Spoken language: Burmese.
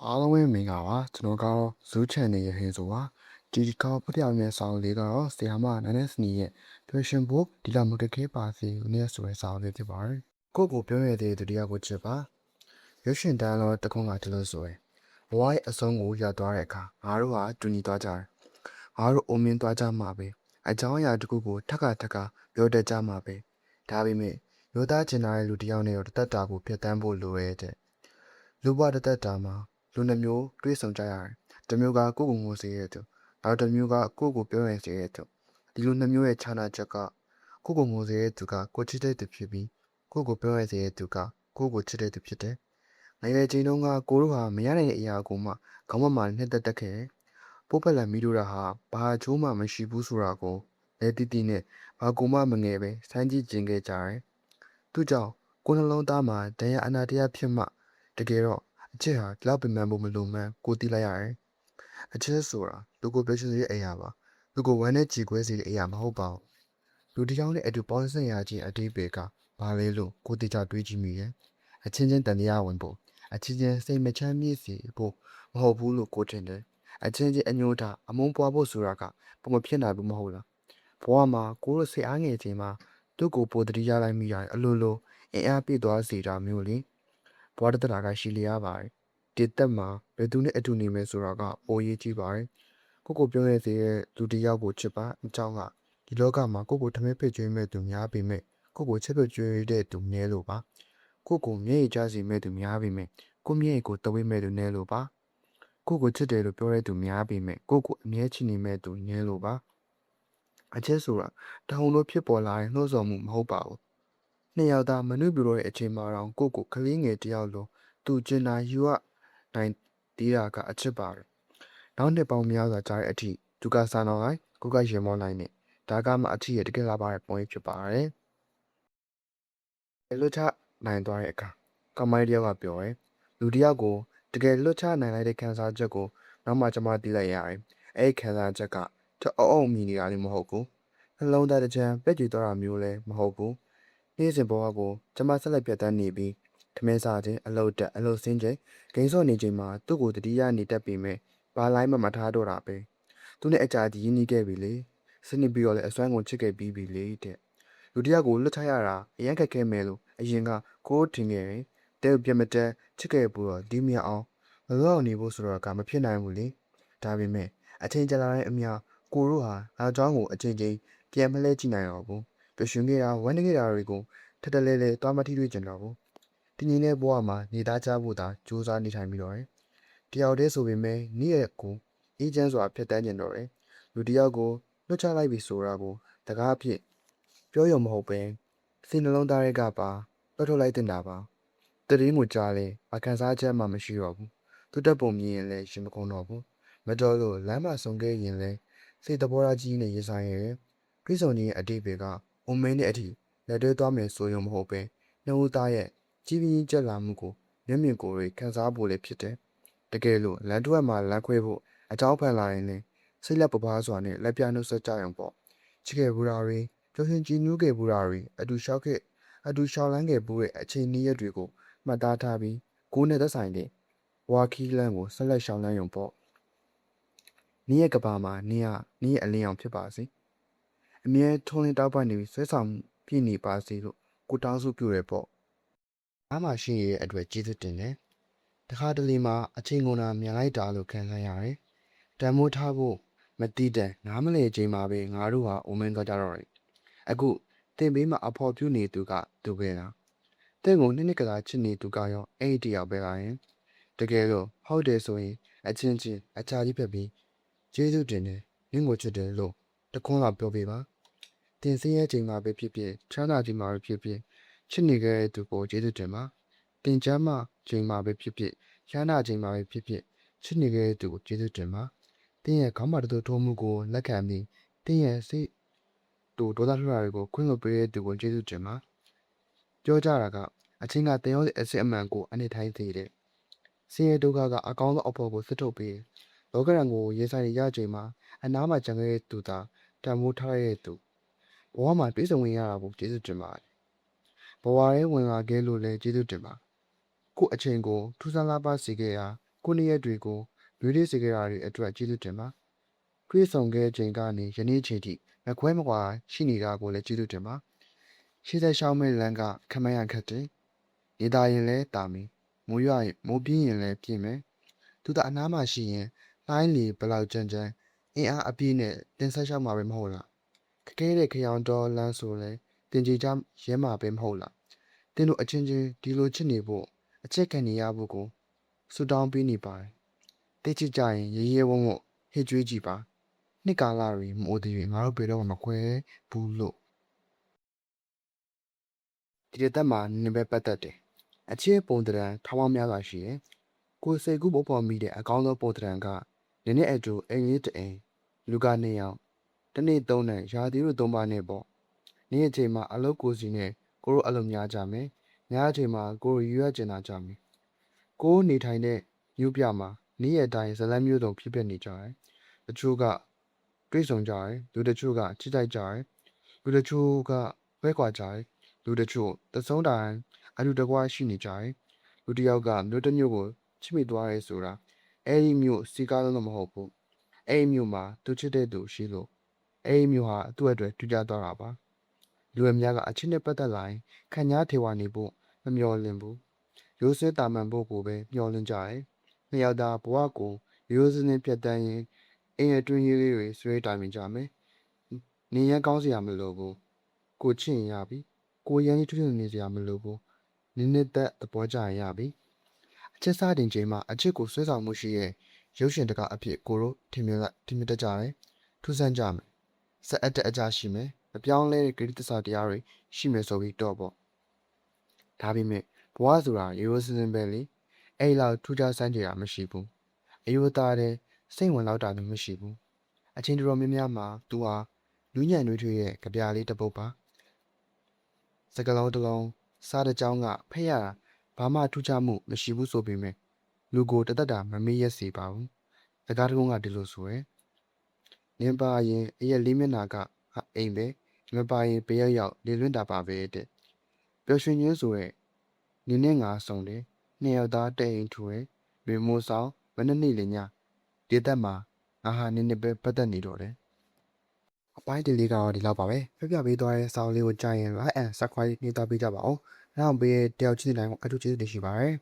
အားလုံးပဲမင်္ဂလာပါကျွန်တော်ကတော့ဇူးချန်နယ်ရဲ့ဟင်းဆိုပါဒီကောဖျောက်ရဲ့ဆောင်းလေးကတော့ဆီယာမနန်းနစနီရဲ့ Passion Book ဒီလာမကခဲပါစီဦးနဲ့ဆိုတဲ့ဆောင်းလေးဖြစ်ပါတယ်ကိုပြောရတဲ့ဒုတိယကိုချစ်ပါရွှေရှင်တန်းတော့တခွန်းကတလို့ဆိုရယ်ဘဝရဲ့အဆုံးကိုရောက်သွားတဲ့အခါငါတို့ဟာတူညီသွားကြတယ်ငါတို့အုံမင်းသွားကြမှာပဲအကြောင်းအရာတစ်ခုကိုထက်ကပြောတတ်ကြမှာပဲဒါပေမဲ့ရိုးသားချင်တဲ့လူတစ်ယောက်နဲ့တော့တသက်တာကိုဖျက်ဆီးဖို့လိုရဲ့တဲ့လူဘဝတသက်တာမှာလူနှမျိုးတွေ့ဆုံကြရတယ်။တစ်မျိုးကကိုယ်ကိုငိုစေတဲ့သူ။နောက်တစ်မျိုးကကိုယ်ကိုပြောရင်စေတဲ့သူ။ဒီလူနှမျိုးရဲ့ခြားနာချက်ကကိုယ်ကိုငိုစေတဲ့သူကကိုချစ်တဲ့သူဖြစ်ပြီးကိုယ်ကိုပြောရင်စေတဲ့သူကကိုယ်ကိုချစ်တဲ့သူဖြစ်တယ်။ငယ်ရွယ်ချိန်တုန်းကကိုတို့ဟာမရနိုင်တဲ့အရာကိုမှခေါင်းမမှာနှစ်သက်ခဲ့တယ်။ပိုးပက်လက်မီတို့ဟာဘာအချိုးမှမရှိဘူးဆိုတာကိုလက်တီတီနဲ့ဘာကိုမှမငယ်ပဲစမ်းကြည့်ကျင်ခဲ့ကြတယ်။သူကြောင့်ကိုယ်နှလုံးသားမှာဒဏ်ရာအနာတရားဖြစ်မှတကယ်တော့အချစ်ဟာဒီလောက်ပင်ပန်းဖို့မလိုမှန်းကိုသိလိုက်ရတယ်။အချစ်ဆိုတာလူကိုပြောချင်တဲ့အရာပါ။လူကိုဝမ်းနဲ့ကြည်ခွဲစေတဲ့အရာမဟုတ်ပါဘူး။လူတစ်ယောက်နဲ့အတူပေါင်းစပ်ရခြင်းအတိတ်ပဲကဘာလဲလို့ကိုတိကျတွေးကြည့်မိရဲ့။အချင်းချင်းတန်တရားဝင်ဖို့အချင်းချင်းစိတ်မချမ်းမြေ့စေဖို့မဟုတ်ဘူးလို့ကိုထင်တယ်။အချင်းချင်းအညိုတာအမုန်းပွားဖို့ဆိုတာကပုံမဖြစ်နိုင်ဘူးမဟုတ်လား။ဘဝမှာကိုတို့စိတ်အားငယ်ခြင်းမှာသူ့ကိုပိုတတိယလိုက်မိရတယ်အလိုလိုအင်အားပြည့်သွားစေတာမျိုးလေ။ဘဝတတရာကရှိလျားပါတယ်။ဒီသက်မှာဘယ်သူနဲ့အတူနေမယ်ဆိုတာကပိုရေးကြည့်ပါတယ်။ကိုပြောရစေတဲ့လူတစ်ယောက်ကိုချစ်ပါအကြောင်းကဒီလောကမှာကိုထမင်းဖိတ်ကျွေးမဲ့သူများပေမဲ့ကိုချစ်ဖိတ်ကျွေးတဲ့သူနည်းလို့ပါ။ကိုမျက်ရည်ကျစီမဲ့သူများပေမဲ့ကိုမျက်ရည်ကိုတဝိမဲ့သူနည်းလို့ပါ။ကိုချစ်တယ်လို့ပြောတဲ့သူများပေမဲ့ကိုအမြဲချစ်နေမဲ့သူနည်းလို့ပါ။အချစ်ဆိုတာတဟုန်လို့ဖြစ်ပေါ်လာတဲ့နှိုးဆော်မှုမဟုတ်ပါဘူး။နှစ်ယောက်သားမနှုတ်ပြလို့တဲ့အချိန်မှာတော့ကိုကလေးငယ်တယောက်လုံးသူကျင်နာယူရနိုင်သေးတာကအချစ်ပါပဲ။နောက်နှစ်ပေါင်းများစွာကြာတဲ့အထိသူကစာနောက်လိုက်ကိုကရင်မောနိုင်နဲ့ဒါကမှအထီးရဲ့တကယ်လာပါတဲ့ပုံရိပ်ဖြစ်ပါတယ်။လွတ်ချနိုင်သွားတဲ့အခါကမိုင်းတယောက်ကပြောတယ်လူတယောက်ကိုတကယ်လွတ်ချနိုင်လိုက်တဲ့ခံစားချက်ကိုနောက်မှကျွန်မသိလိုက်ရတယ်။အဲ့ဒီခံစားချက်ကတအုံမြင်နေတာလည်းမဟုတ်ဘူး။နှလုံးသားတစ်ချမ်းပက်ကြွသွားတာမျိုးလည်းမဟုတ်ဘူး။နေ့စဉ်ဘဝကိုကျွန်မဆက်လက်ပြတ်တမ်းနေပြီးထမင်းစားခြင်းအလုတ်တက်အလုတ်ဆင်းခြင်းဂိမ်းစော့နေချိန်မှာသူ့ကိုတတိယနေတတ်ပေမဲ့ဘာလိုက်မှမထားတော့တာပဲသူနဲ့အကြာကြီးရင်းနှီးခဲ့ပြီလေစနစ်ပြီးတော့လည်းအစွမ်းကုန်ချစ်ခဲ့ပြီးပြီလေတဲ့လူတယောက်ကိုလွတ်ချရတာအရင်ခက်ခဲမယ်လို့အရင်ကကိုထင်ခဲ့တယ်တဲ့ပြမတက်ချစ်ခဲ့ဘူးတော့ဒီမြအောင်မလောက်နေဖို့ဆိုတော့ကမဖြစ်နိုင်ဘူးလေဒါပေမဲ့အချိန်ကြာလာတဲ့အမျှကိုတို့ဟာအားကြောင်းကိုအချိန်ချင်းပြန်မလဲကြည့်နိုင်တော့ဘူးပျော်ရွှင်ခဲ့တာဝမ်းနည်းခဲ့တာတွေကိုထက်တလဲလဲသွားမထိတွေ့ကြတော့ဘူးတင်းကြီးတဲ့ဘဝမှာနေသားကြဖို့သာစူးစမ်းနေထိုင်ပြီးတော့တယ်တယောက်တည်းဆိုပေမဲ့နေ့ရက်ကိုအေးချမ်းစွာဖျက်တမ်းကျင်တော့တယ်လူတယောက်ကိုလွတ်ချလိုက်ပြီဆိုတာကိုတကားအဖြစ်ပြောရုံမဟုတ်ပဲစိတ်နှလုံးသားတွေကပါလွတ်ထုတ်လိုက်တင်တာပါတတိငွေကြားလဲအခန်းစားချက်မှမရှိတော့ဘူးသူတက်ပုံမြင်ရင်လည်းရှင်မကုန်တော့ဘူးမတော်လို့လမ်းမဆုံခဲ့ရင်လည်းစိတ်တဘောထားကြီးနဲ့ရင်ဆိုင်ရဲပြည်စုံကြီးရဲ့အတိတ်ကအိုမင်းတဲ့အထိလက်တွဲသွားမယ်ဆိုရုံမဟုတ်ပဲနှုတ်သားရဲ့ကြီးပြင်းကြက်လာမှုကိုမျက်မြင်ကိုယ်တွေခံစားဖို့လည်းဖြစ်တယ်တကယ်လို့လမ်းတွက်မှာလမ်းခွဲဖို့အကြောင်းဖန်လာရင်လည်းစိတ်လက်ပပားစွာနဲ့လက်ပြနှုတ်ဆက်ကြရုံပေါ့ချစ်ခဲ့ဘူးတာတွေကျော်ရှင်ကြည်နူးခဲ့ဘူးတာတွေအတူလျှောက်လန်းခဲ့ဘူးတဲ့အချိန်နည်းရက်တွေကိုမှတ်သားထားပြီးကိုယ်နဲ့သက်ဆိုင်တဲ့ဝါခီးလန်းကိုဆက်လက်ရှောင်းလန်းရုံပေါ့နည်းရဲ့ကဘာမှာနည်းရဲ့အလင်းအောင်ဖြစ်ပါစေအမြဲထုံးလင်းတောက်ပနေပြီးဆွဲဆောင်ပြည့်နေပါစေလို့ကိုတောင်းစုပြုရပေါ့အားမရှိရဲ့အတွက်ကျေးဇူးတင်တယ်တခါတလေမှာအချိန်ကုန်တာမြန်လိုက်တာလို့ခံစားရတယ်တန်မိုးထားဖို့မတိတဲ့နားမလဲချိန်မှာပဲငါတို့ဟာအိုမင်းသွားကြတော့တယ်အခုတင်ပေးမှာအဖော်ပြနေသူကသူပဲလားတင့်ကိုနှစ်ကစားချစ်နေသူကရောအဲ့ဒီတယောက်ပဲလားယင်တကယ်လို့ဟုတ်တယ်ဆိုရင်အချင်းချင်းအချာကြီးဖက်ပြီးကျေးဇူးတင်တယ်နင့်ကိုချစ်တယ်လို့တခွန်းလာပြောပေးပါတင်စင်းရဲ့ချိန်မှာပဲဖြစ်ဖြစ်ချမ်းသာချိန်မှာပဲဖြစ်ဖြစ်ချစ်နေခဲ့တဲ့သူကိုကျေးဇူးတင်ပါတင်ချမ်းမှချိန်မှာပဲဖြစ်ဖြစ်ချမ်းသာချိန်မှာပဲဖြစ်ဖြစ်ချစ်နေခဲ့တဲ့သူကိုကျေးဇူးတင်ပါတင်းရဲ့ခေါင်းမတထိုးမှုကိုလက်ခံပြီးတင်းရဲ့စိတ်တူဒေါသထွက်တာတွေကိုခွင့်လွှတ်ပေးတဲ့သူကိုကျေးဇူးတင်ပါပြောကြတာကအချင်းကတင်ရောတဲ့အစစ်အမှန်ကိုအနေထိုင်းစေတဲ့စင်ရဲ့ဒုက္ခကအကောင်းဆုံးအဖို့ကိုစစ်ထုတ်ပေးလောကရန်ကိုရေးဆိုင်ရချိန်မှာအနားမှာကြံခဲ့တဲ့သူသာတံမိုးထားရတဲ့သူဘဝမှာပြေဆုံးဝင်ရတာကိုကျေးဇူးတင်ပါတယ်ဘဝရဲဝင်လာခဲ့လို့လည်းကျေးဇူးတင်ပါကို့အချိန်ကိုထူးဆန်းလာပါစေခဲ့ရာ ကိုနေ့ရက်တွေကိုရွေးလေးစေကြတာတွေအတွက်ကျေးဇူးတင်ပါတွေ့ဆုံခဲ့ချိန်ကနေယနေ့ချိန်ထိမခွဲမကွာရှိနေတာကိုလည်းကျေးဇူးတင်ပါရှေ့သက်ရှောင်းမဲ့လမ်းကခမရခတ်တယ်နေသားရင်လဲတာမီမိုးရွာရင်မိုးပြင်းရင်လဲပြင်းမယ်သူသာအနားမှာရှိရင်လိုင်းလီဘလောက်ကြမ်းကြမ်းအင်အားအပြည့်နဲ့တင်ဆက်ရှောက်မှာပဲမဟုတ်လားခက်ခဲတဲ့ခရောင်တော်လမ်းဆိုလဲတင်ကြီးကြရဲမှာပဲမဟုတ်လားတင်းတို့အချင်းချင်းဒီလိုချစ်နေဖို့အချက်ခံနေရဖို့ကိုဆူတောင်းပေးနေပါတယ်တိတ်ချစ်ကြရင်ရေရဲဝုံဝုံဟစ်ကြွေးကြည့်ပါနှစ်ကာလတွေမိုးသေးတွေငါတို့ဘယ်တော့မှမခွဲဘူးလို့ဒီတက်မှာနင်ပဲပတ်သက်တယ်အချစ်ပုံတံထောင်းပေါင်းများစွာရှိတယ်ကိုယ်စိတ်ကူးပေါ်ပေါ်မိတဲ့အကောင်းဆုံးပုံတံကနင်းနဲ့အတူအိမ်လေးတအိမ်လူကနေအောင်တနေ့သုံးနဲ့ရာသီတို့သုံးပါနဲ့ပေါ့နေ့အချိန်မှာအလုပ်ကိုစီနဲ့ကိုတို့အလုပ်များကြမယ်ညအချိန်မှာကိုတို့ရွရကျင်လာကြမယ်ကိုနေထိုင်တဲ့မြို့ပြမှာနေ့ရက်တိုင်းဇလန်းမျိုးစုံဖြစ်ပျက်နေကြတယ်တချို့ကတွေ့ဆုံကြတယ်လူတချို့ကချစ်ကြိုက်ကြတယ်လူတချို့ကဝဲကွာကြတယ်လူတချို့တဆုံးတိုင်းအလူတကွာရှိနေကြတယ်လူတစ်ယောက်ကမြို့တစ်မြို့ကိုချစ်မိသွားရဲဆိုတာအဲ့ဒီမြို့စီကားလုံးတော့မဟုတ်ဘူးအဲ့ဒီမြို့မှာသူချစ်တဲ့သူရှိလို့အဲ့ဒီမြို့ဟာသူ့အတွက်ထူးခြားသွားတာပါလူအများကအချစ်နဲ့ပတ်သက်လာရင်ခံညားထေဝါနေဖို့မမျှော်လင့်ဘူးရိုးစင်းတာမန်ဖို့ကိုပဲမျှော်လင့်ကြတယ်နှစ်ယောက်သားဘဝကိုရိုးစင်းနဲ့ပြတ်တန်းရင်အိမ်အတွင်းရေးလေးတွေဆွဲတိုင်မြင်ကြမယ်နေရန်ကောင်းစရာမလိုဘူးကိုချစ်ရင်ရပြီကိုရန်ကြီးထွန်းနေစရာမလိုဘူးနင်းနဲ့သက်သဘောကျရင်ရပြီအချစ်စားတင်ချိန်မှာအချစ်ကိုဆွဲဆောင်မှုရှိရဲ့ရုပ်ရှင်တကအဖြစ်ကိုတို့ထင်မြင်တတ်ကြတယ်ထူးဆန်းကြမယ်စက်အပ်တဲ့အကြရှိမယ်မပြောင်းလဲတဲ့ဂရိတ္တစာတရားတွေရှိမယ်ဆိုပြီးတော့ပေါ့ဒါပေမဲ့ဘဝဆိုတာရိုးစင်းပဲလေအဲ့လောက်ထူးခြားစမ်းကြတာမရှိဘူးအယိုးသားတဲ့စိတ်ဝင်လောက်တာမျိုးမရှိဘူးအချင်းတော်များများမှာသူဟာနူးညံ့နှွေးထွေးရဲ့ကြပြားလေးတစ်ပုဒ်ပါစကလုံးတစ်လုံးစားတဲ့ကြောင်းကဖက်ရတာဘာမှထူးခြားမှုမရှိဘူးဆိုပေမဲ့လူကိုတသက်တာမမေ့ရက်စေပါဘူးစကားတကုန်းကဒီလိုဆိုရယ်နင်းပါရင်အရက်လေးမျက်နာကအိမ်ပဲမပါရင်ဘေးရောက်လေလွင့်တာပါပဲတဲ့ပျော်ရွှင်ခြင်းဆိုရဲနင်းနဲ့ငါဆောင်တယ်နှစ်ယောက်သားတဲ့အိမ်ထူရယ်လွေမိုးဆောင်မနေ့နေ့လည်းညဒီသက်မှာငါဟာနင်းနဲ့ပဲပတ်သက်နေတော့တယ်အပိုင်းဒီလေးကတော့ဒီလောက်ပါပဲပြပေးသွားတဲ့စာအုပ်လေးကိုကြားရင် like and subscribe နှိပ်သွားပေးကြပါဦးနောက်ဘေးတယောက်ချင်းတိုင်းကိုအထူးကျေးဇူးတင်ရှိပါတယ်